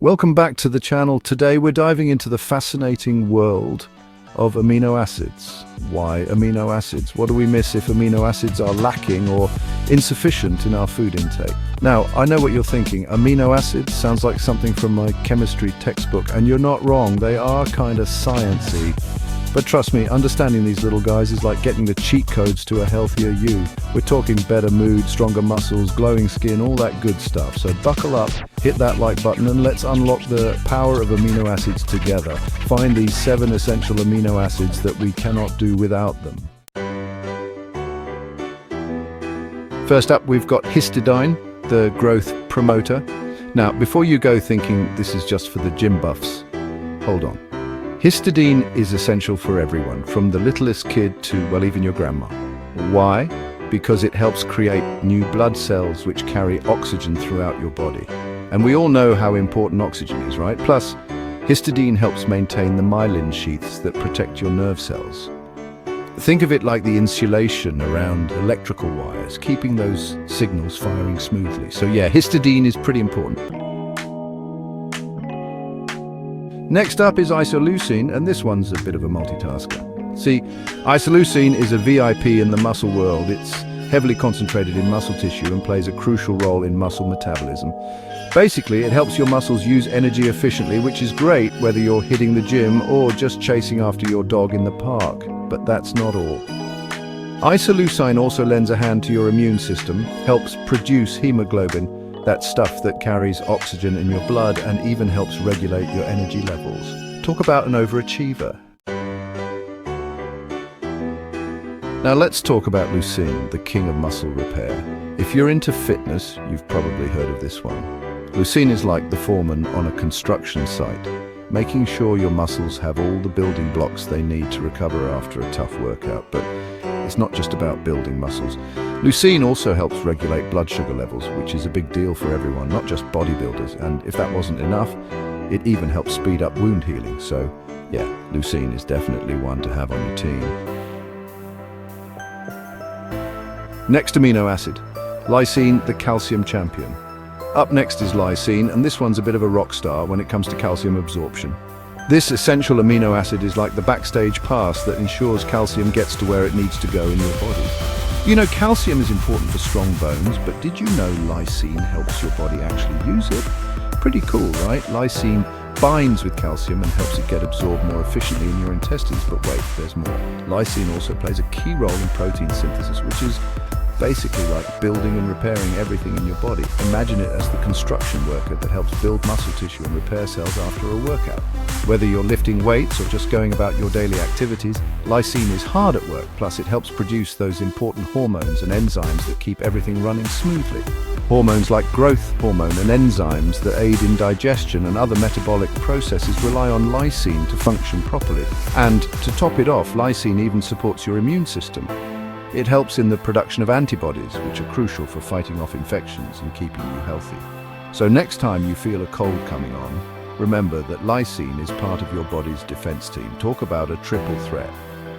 Welcome back to the channel. Today we're diving into the fascinating world of amino acids. Why amino acids? What do we miss if amino acids are lacking or insufficient in our food intake? Now, I know what you're thinking. Amino acids sounds like something from my chemistry textbook, and you're not wrong. They are kind of sciencey. But trust me, understanding these little guys is like getting the cheat codes to a healthier you. We're talking better mood, stronger muscles, glowing skin, all that good stuff. So buckle up, hit that like button, and let's unlock the power of amino acids together. Find these 7 essential amino acids that we cannot do without them. First up, we've got histidine, the growth promoter. Now, before you go thinking this is just for the gym buffs, hold on. Histidine is essential for everyone, from the littlest kid to, well, even your grandma. Why? Because it helps create new blood cells which carry oxygen throughout your body. And we all know how important oxygen is, right? Plus, histidine helps maintain the myelin sheaths that protect your nerve cells. Think of it like the insulation around electrical wires, keeping those signals firing smoothly. So yeah, histidine is pretty important. Next up is Isoleucine, and this one's a bit of a multitasker. See, Isoleucine is a VIP in the muscle world. It's heavily concentrated in muscle tissue and plays a crucial role in muscle metabolism. Basically, it helps your muscles use energy efficiently, which is great whether you're hitting the gym or just chasing after your dog in the park. But that's not all. Isoleucine also lends a hand to your immune system, helps produce hemoglobin, that stuff that carries oxygen in your blood, and even helps regulate your energy levels. Talk about an overachiever. Now let's talk about Lucine, the king of muscle repair. If you're into fitness, you've probably heard of this one. Lucine is like the foreman on a construction site, making sure your muscles have all the building blocks they need to recover after a tough workout. But it's not just about building muscles. Leucine also helps regulate blood sugar levels, which is a big deal for everyone, not just bodybuilders. And if that wasn't enough, it even helps speed up wound healing. So yeah, Leucine is definitely one to have on your team. Next amino acid, lysine, the calcium champion. Up next is lysine, and this one's a bit of a rock star when it comes to calcium absorption. This essential amino acid is like the backstage pass that ensures calcium gets to where it needs to go in your body. You know, calcium is important for strong bones, but did you know lysine helps your body actually use it? Pretty cool, right? Lysine binds with calcium and helps it get absorbed more efficiently in your intestines, but wait, there's more. Lysine also plays a key role in protein synthesis, which is basically like building and repairing everything in your body. Imagine it as the construction worker that helps build muscle tissue and repair cells after a workout. Whether you're lifting weights or just going about your daily activities, lysine is hard at work, plus it helps produce those important hormones and enzymes that keep everything running smoothly. Hormones like growth hormone and enzymes that aid in digestion and other metabolic processes rely on lysine to function properly. And to top it off, lysine even supports your immune system. It helps in the production of antibodies, which are crucial for fighting off infections and keeping you healthy. So next time you feel a cold coming on, remember that lysine is part of your body's defense team. Talk about a triple threat.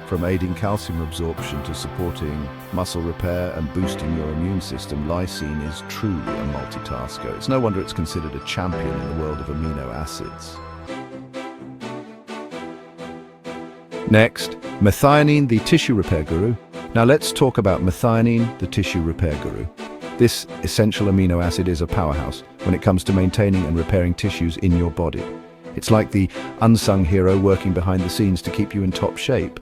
From aiding calcium absorption to supporting muscle repair and boosting your immune system, lysine is truly a multitasker. It's no wonder it's considered a champion in the world of amino acids. Next, methionine, the tissue repair guru. Now let's talk about methionine, the tissue repair guru. This essential amino acid is a powerhouse when it comes to maintaining and repairing tissues in your body. It's like the unsung hero working behind the scenes to keep you in top shape.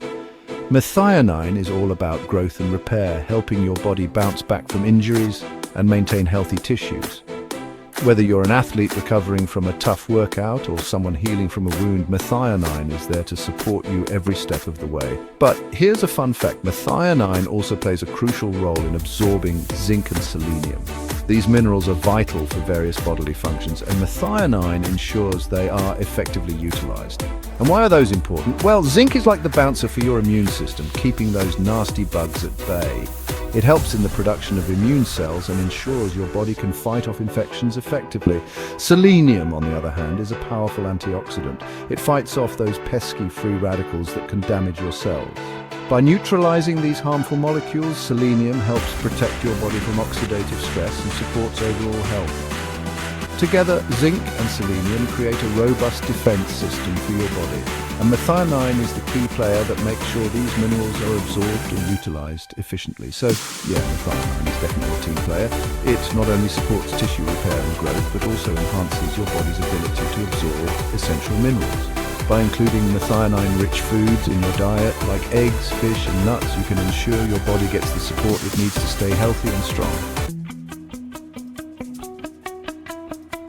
Methionine is all about growth and repair, helping your body bounce back from injuries and maintain healthy tissues. Whether you're an athlete recovering from a tough workout or someone healing from a wound, methionine is there to support you every step of the way. But here's a fun fact. Methionine also plays a crucial role in absorbing zinc and selenium. These minerals are vital for various bodily functions, and methionine ensures they are effectively utilized. And why are those important? Well, zinc is like the bouncer for your immune system, keeping those nasty bugs at bay. It helps in the production of immune cells and ensures your body can fight off infections effectively. Selenium, on the other hand, is a powerful antioxidant. It fights off those pesky free radicals that can damage your cells. By neutralizing these harmful molecules, selenium helps protect your body from oxidative stress and supports overall health. Together, zinc and selenium create a robust defense system for your body. And methionine is the key player that makes sure these minerals are absorbed and utilized efficiently. So, yeah, methionine is definitely a team player. It not only supports tissue repair and growth, but also enhances your body's ability to absorb essential minerals. By including methionine-rich foods in your diet, like eggs, fish, and nuts, you can ensure your body gets the support it needs to stay healthy and strong.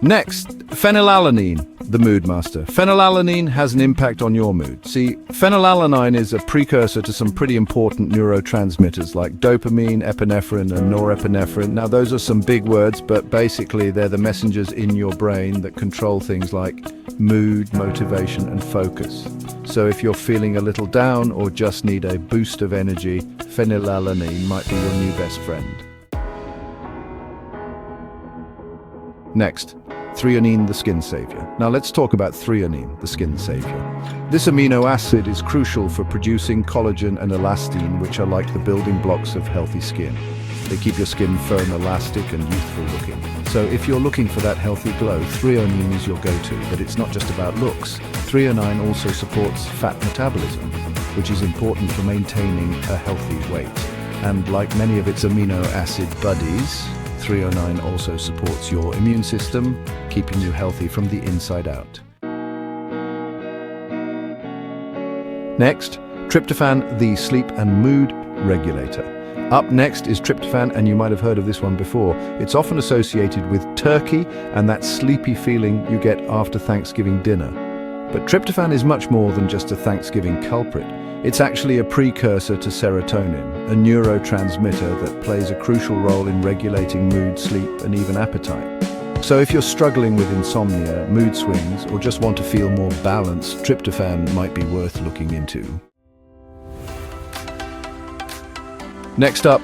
Next, phenylalanine, the mood master. Phenylalanine has an impact on your mood. See, phenylalanine is a precursor to some pretty important neurotransmitters like dopamine, epinephrine, and norepinephrine. Now, those are some big words, but basically they're the messengers in your brain that control things like mood, motivation, and focus. So if you're feeling a little down or just need a boost of energy, phenylalanine might be your new best friend. Next, Threonine, the skin savior. Now let's talk about threonine, the skin savior. This amino acid is crucial for producing collagen and elastin, which are like the building blocks of healthy skin. They keep your skin firm, elastic, and youthful looking. So if you're looking for that healthy glow, threonine is your go-to. But it's not just about looks. Threonine also supports fat metabolism, which is important for maintaining a healthy weight. And like many of its amino acid buddies, Threonine also supports your immune system, keeping you healthy from the inside out. Next, tryptophan, the sleep and mood regulator. Up next is tryptophan, and you might have heard of this one before. It's often associated with turkey and that sleepy feeling you get after Thanksgiving dinner. But tryptophan is much more than just a Thanksgiving culprit. It's actually a precursor to serotonin, a neurotransmitter that plays a crucial role in regulating mood, sleep, and even appetite. So if you're struggling with insomnia, mood swings, or just want to feel more balanced, tryptophan might be worth looking into. Next up,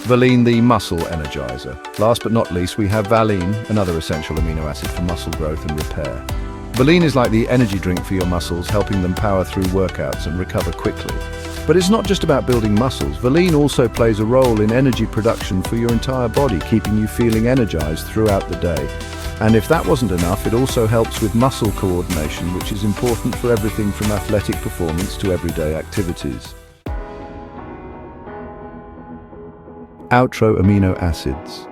Valine, the muscle energizer. Last but not least, we have Valine, another essential amino acid for muscle growth and repair. Valine is like the energy drink for your muscles, helping them power through workouts and recover quickly. But it's not just about building muscles. Valine also plays a role in energy production for your entire body, keeping you feeling energized throughout the day. And if that wasn't enough, it also helps with muscle coordination, which is important for everything from athletic performance to everyday activities. Outro amino acids.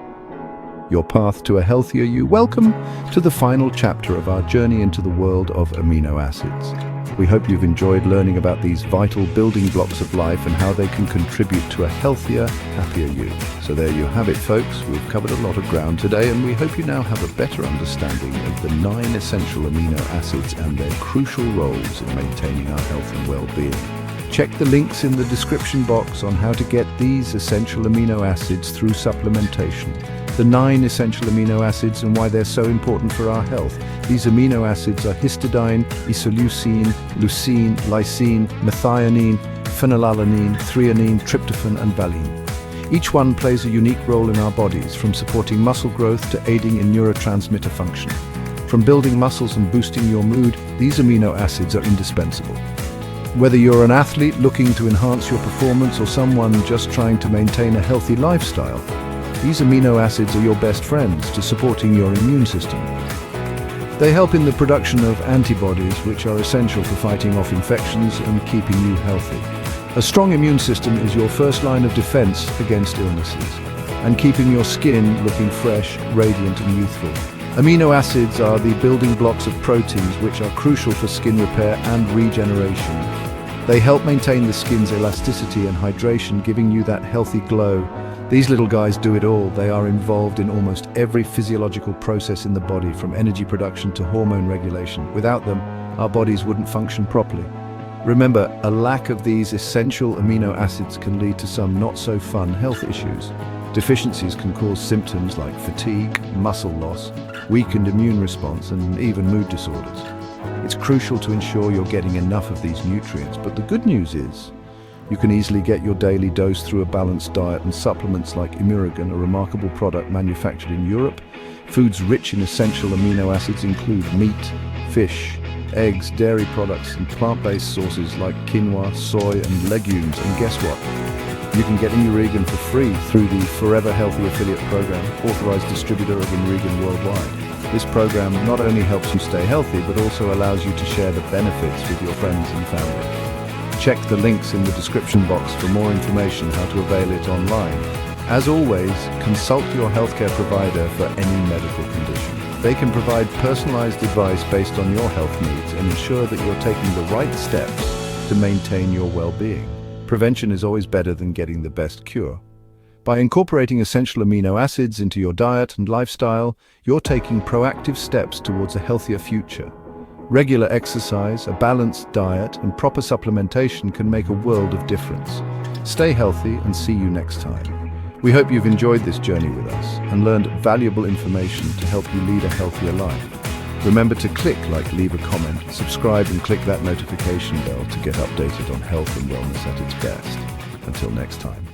Your path to a healthier you. Welcome to the final chapter of our journey into the world of amino acids. We hope you've enjoyed learning about these vital building blocks of life and how they can contribute to a healthier, happier you. So there you have it, folks. We've covered a lot of ground today, and we hope you now have a better understanding of the 9 essential amino acids and their crucial roles in maintaining our health and well-being. Check the links in the description box on how to get these essential amino acids through supplementation. The 9 essential amino acids and why they're so important for our health. These amino acids are histidine, isoleucine, lucine, lysine, methionine, phenylalanine, threonine, tryptophan, and valine. Each one plays a unique role in our bodies, from supporting muscle growth to aiding in neurotransmitter function. From building muscles and boosting your mood, these amino acids are indispensable. Whether you're an athlete looking to enhance your performance or someone just trying to maintain a healthy lifestyle, these amino acids are your best friends to supporting your immune system. They help in the production of antibodies, which are essential for fighting off infections and keeping you healthy. A strong immune system is your first line of defense against illnesses, and keeping your skin looking fresh, radiant, and youthful. Amino acids are the building blocks of proteins, which are crucial for skin repair and regeneration. They help maintain the skin's elasticity and hydration, giving you that healthy glow. These little guys do it all. They are involved in almost every physiological process in the body, from energy production to hormone regulation. Without them, our bodies wouldn't function properly. Remember, a lack of these essential amino acids can lead to some not-so-fun health issues. Deficiencies can cause symptoms like fatigue, muscle loss, weakened immune response, and even mood disorders. It's crucial to ensure you're getting enough of these nutrients, but the good news is, you can easily get your daily dose through a balanced diet, and supplements like Imurigan, a remarkable product manufactured in Europe. Foods rich in essential amino acids include meat, fish, eggs, dairy products, and plant-based sources like quinoa, soy, and legumes. And guess what? You can get Imurigan for free through the Forever Healthy affiliate program, authorized distributor of Imurigan worldwide. This program not only helps you stay healthy, but also allows you to share the benefits with your friends and family. Check the links in the description box for more information how to avail it online. As always, consult your healthcare provider for any medical condition. They can provide personalized advice based on your health needs and ensure that you're taking the right steps to maintain your well-being. Prevention is always better than getting the best cure. By incorporating essential amino acids into your diet and lifestyle, you're taking proactive steps towards a healthier future. Regular exercise, a balanced diet, and proper supplementation can make a world of difference. Stay healthy and see you next time. We hope you've enjoyed this journey with us and learned valuable information to help you lead a healthier life. Remember to click like, leave a comment, subscribe and click that notification bell to get updated on health and wellness at its best. Until next time.